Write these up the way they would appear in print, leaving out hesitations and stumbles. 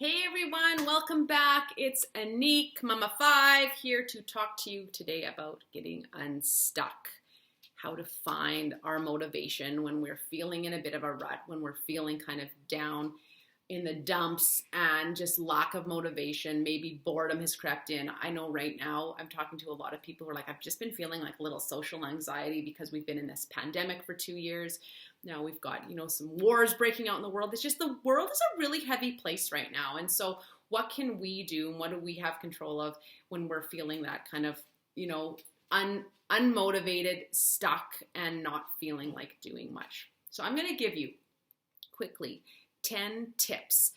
Hey everyone, welcome back. It's Anik, Mama 5, here to talk to you today about getting unstuck. How to find our motivation when we're feeling in a bit of a rut, when we're feeling kind of down in the dumps and just lack of motivation. Maybe boredom has crept in. I know right now I'm talking to a lot of people who are like, I've just been feeling like a little social anxiety because we've been in this pandemic for 2 years. Now we've got, some wars breaking out in the world. It's just the world is a really heavy place right now. And so what can we do and what do we have control of when we're feeling that kind of, unmotivated, stuck, and not feeling like doing much? So I'm going to give you quickly 10 tips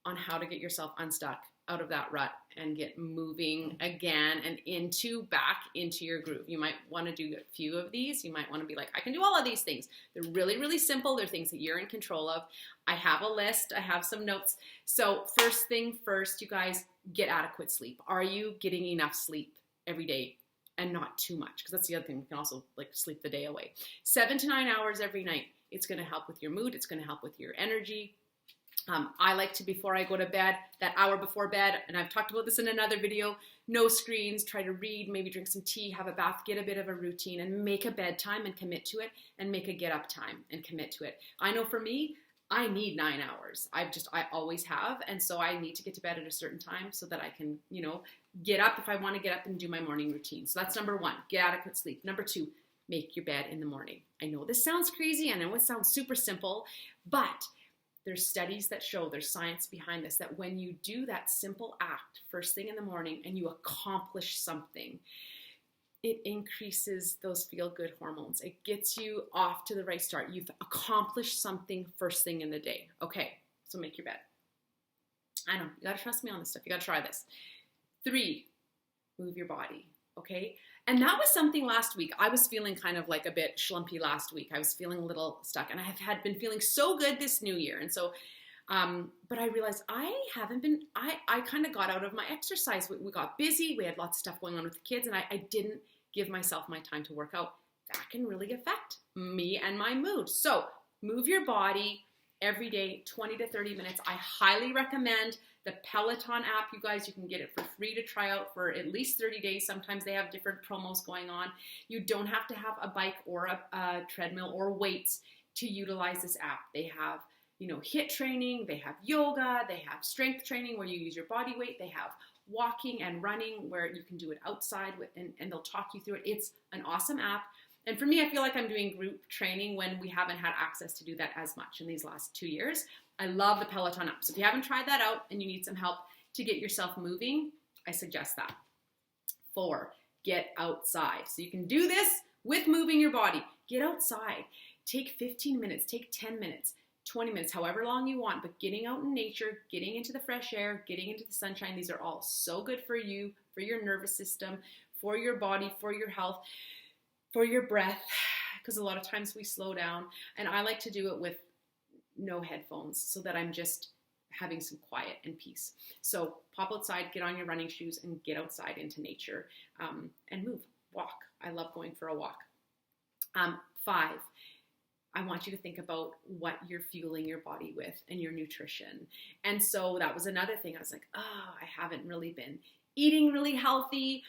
on how to get yourself unstuck out of that rut and get moving again and back into your groove. You might want to do a few of these. You might want to be like, I can do all of these things. They're really, really simple. They're things that you're in control of. I have a list. I have some notes. So first thing first, you guys, get adequate sleep. Are you getting enough sleep every day? And not too much, because that's the other thing. We can also sleep the day away. 7 to 9 hours every night. It's going to help with your mood. It's going to help with your energy. I like to, before I go to bed, that hour before bed, and I've talked about this in another video, no screens, try to read, maybe drink some tea, have a bath, get a bit of a routine, and make a bedtime and commit to it, and make a get up time and commit to it. I know for me, I need 9 hours. I always have, and so I need to get to bed at a certain time so that I can, get up if I want to get up and do my morning routine. So that's number 1, get adequate sleep. Number 2, make your bed in the morning. I know this sounds crazy, and I know it sounds super simple, but there's studies that show, there's science behind this, that when you do that simple act first thing in the morning and you accomplish something, it increases those feel-good hormones. It gets you off to the right start. You've accomplished something first thing in the day. Okay, so make your bed. I know, you gotta trust me on this stuff. You gotta try this. 3, move your body, okay? And that was something last week. I was feeling kind of like a bit schlumpy last week. I was feeling a little stuck, and I had been feeling so good this new year. And so, but I realized I kind of got out of my exercise. We got busy. We had lots of stuff going on with the kids, and I didn't give myself my time to work out. That can really affect me and my mood. So move your body every day, 20 to 30 minutes. I highly recommend the Peloton app. You guys, you can get it for free to try out for at least 30 days. Sometimes they have different promos going on. You don't have to have a bike or a treadmill or weights to utilize this app. They have, HIIT training, they have yoga, they have strength training where you use your body weight, they have walking and running where you can do it outside and they'll talk you through it. It's an awesome app. And for me, I feel like I'm doing group training when we haven't had access to do that as much in these last 2 years. I love the Peloton app. So if you haven't tried that out and you need some help to get yourself moving, I suggest that. 4, get outside. So you can do this with moving your body. Get outside. Take 15 minutes, take 10 minutes, 20 minutes, however long you want, but getting out in nature, getting into the fresh air, getting into the sunshine, these are all so good for you, for your nervous system, for your body, for your health, for your breath, because a lot of times we slow down. And I like to do it with no headphones so that I'm just having some quiet and peace. So pop outside, get on your running shoes, and get outside into nature and move, walk. I love going for a walk. 5, I want you to think about what you're fueling your body with and your nutrition. And so that was another thing. I was like, I haven't really been eating really healthy.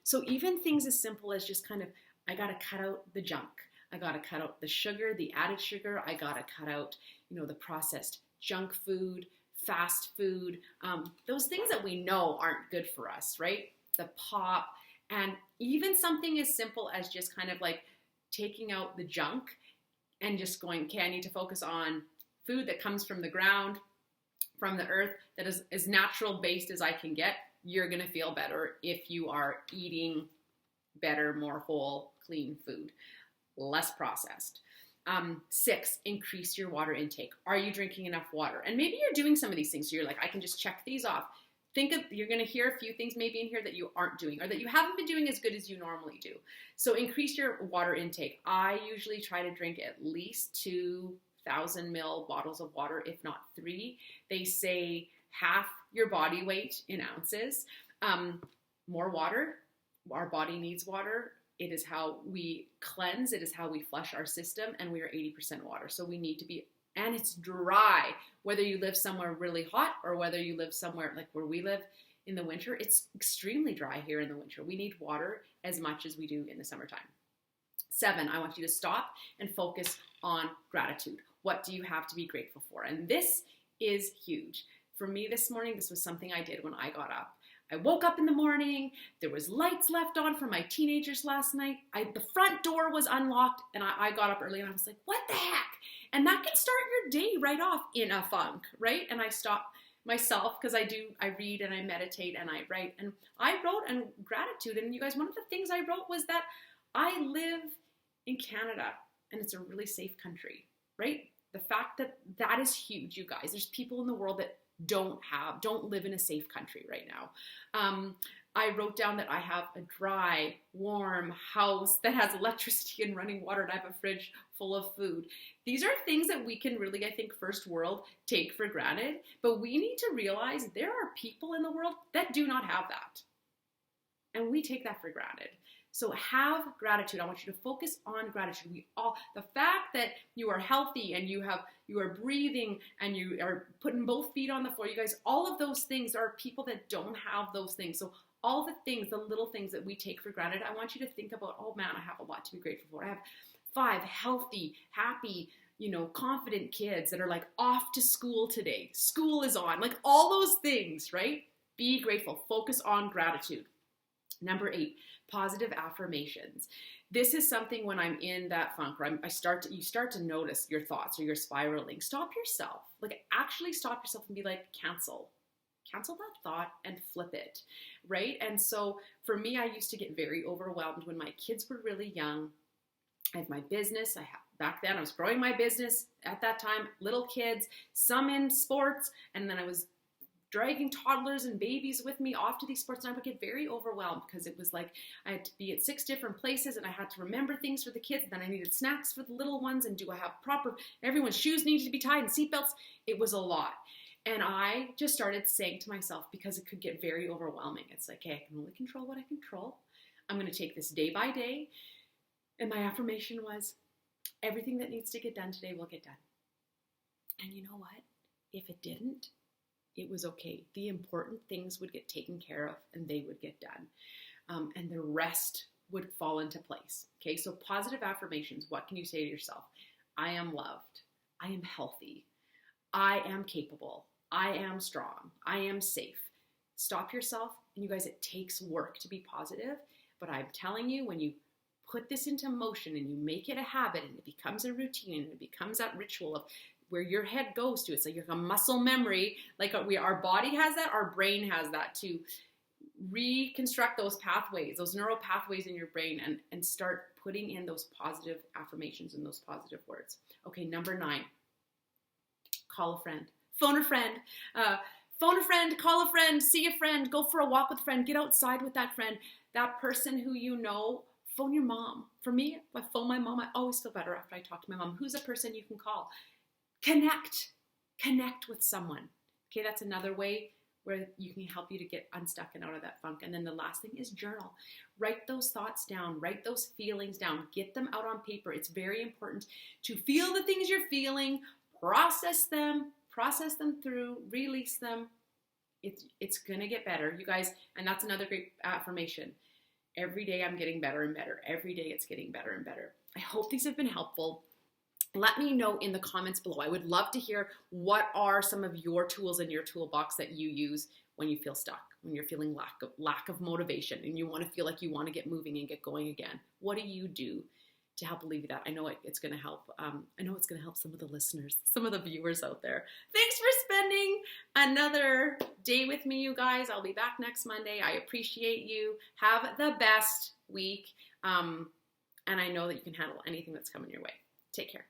So even things as simple as just kind of, I got to cut out the junk. I got to cut out the sugar, the added sugar. I got to cut out, the processed junk food, fast food, those things that we know aren't good for us, right? The pop, and even something as simple as just kind of like taking out the junk and just going, okay, I need to focus on food that comes from the ground, from the earth, that is as natural based as I can get. You're going to feel better if you are eating better, more whole, clean food, less processed. 6, increase your water intake. Are you drinking enough water? And maybe you're doing some of these things. So you're like, I can just check these off. You're going to hear a few things maybe in here that you aren't doing or that you haven't been doing as good as you normally do. So increase your water intake. I usually try to drink at least 2,000 ml bottles of water, if not 3. They say half your body weight in ounces. More water. Our body needs water. It is how we cleanse. It is how we flush our system, and we are 80% water. So we need to be and it's dry. Whether you live somewhere really hot or whether you live somewhere like where we live in the winter, it's extremely dry here in the winter. We need water as much as we do in the summertime. 7, I want you to stop and focus on gratitude. What do you have to be grateful for? And this is huge. For me this morning, this was something I did when I got up. I woke up in the morning, there was lights left on for my teenagers last night. The front door was unlocked and I got up early and I was like, what the heck? And that can start your day right off in a funk, right? And I stopped myself because I read and I meditate and I write. And I wrote on gratitude. And you guys, one of the things I wrote was that I live in Canada and it's a really safe country, right? The fact that that is huge, you guys. There's people in the world that don't live in a safe country right now. I wrote down that I have a dry, warm house that has electricity and running water, and I have a fridge full of food. These are things that we can really, I think, first world take for granted, but we need to realize there are people in the world that do not have that. And we take that for granted. So have gratitude. I want you to focus on gratitude. The fact that you are healthy and you are breathing and you are putting both feet on the floor, you guys, all of those things are people that don't have those things. So all the things, the little things that we take for granted, I want you to think about, oh man, I have a lot to be grateful for. I have 5 healthy, happy, confident kids that are like off to school today. School is on, like all those things, right? Be grateful. Focus on gratitude. Number 8, positive affirmations. This is something when I'm in that funk where you start to notice your thoughts or you're spiraling. Stop yourself. Like actually stop yourself and be like, cancel that thought and flip it, right? And so for me, I used to get very overwhelmed when my kids were really young. I have my business. Back then I was growing my business at that time, little kids, some in sports, and then I was dragging toddlers and babies with me off to these sports, and I would get very overwhelmed because it was like I had to be at 6 different places and I had to remember things for the kids, and then I needed snacks for the little ones, and do I have everyone's shoes needed to be tied and seatbelts. It was a lot. And I just started saying to myself, because it could get very overwhelming, it's like, hey, I can only control what I control. I'm going to take this day by day. And my affirmation was, everything that needs to get done today will get done. And you know what? If it didn't, it was okay. The important things would get taken care of and they would get done. And the rest would fall into place. Okay, so positive affirmations. What can you say to yourself? I am loved. I am healthy. I am capable. I am strong. I am safe. Stop yourself. And you guys, it takes work to be positive. But I'm telling you, when you put this into motion and you make it a habit and it becomes a routine and it becomes that ritual of where your head goes to, it's like a muscle memory, like our body has that, our brain has that, to reconstruct those pathways, those neural pathways in your brain, and start putting in those positive affirmations and those positive words. Okay, number 9, call a friend, phone a friend, call a friend, see a friend, go for a walk with a friend, get outside with that friend, that person who you know. Phone your mom. For me, if I phone my mom, I always feel better after I talk to my mom. Who's a person you can call? Connect with someone. Okay, that's another way where you can help you to get unstuck and out of that funk. And then the last thing is journal. Write those thoughts down, write those feelings down, get them out on paper. It's very important to feel the things you're feeling, process them through, release them. It's gonna get better, you guys. And that's another great affirmation. Every day I'm getting better and better. Every day it's getting better and better. I hope these have been helpful. Let me know in the comments below. I would love to hear what are some of your tools in your toolbox that you use when you feel stuck, when you're feeling lack of motivation and you want to feel like you want to get moving and get going again. What do you do to help alleviate that? I know it's going to help. I know it's going to help some of the listeners, some of the viewers out there. Thanks for spending another day with me, you guys. I'll be back next Monday. I appreciate you. Have the best week. And I know that you can handle anything that's coming your way. Take care.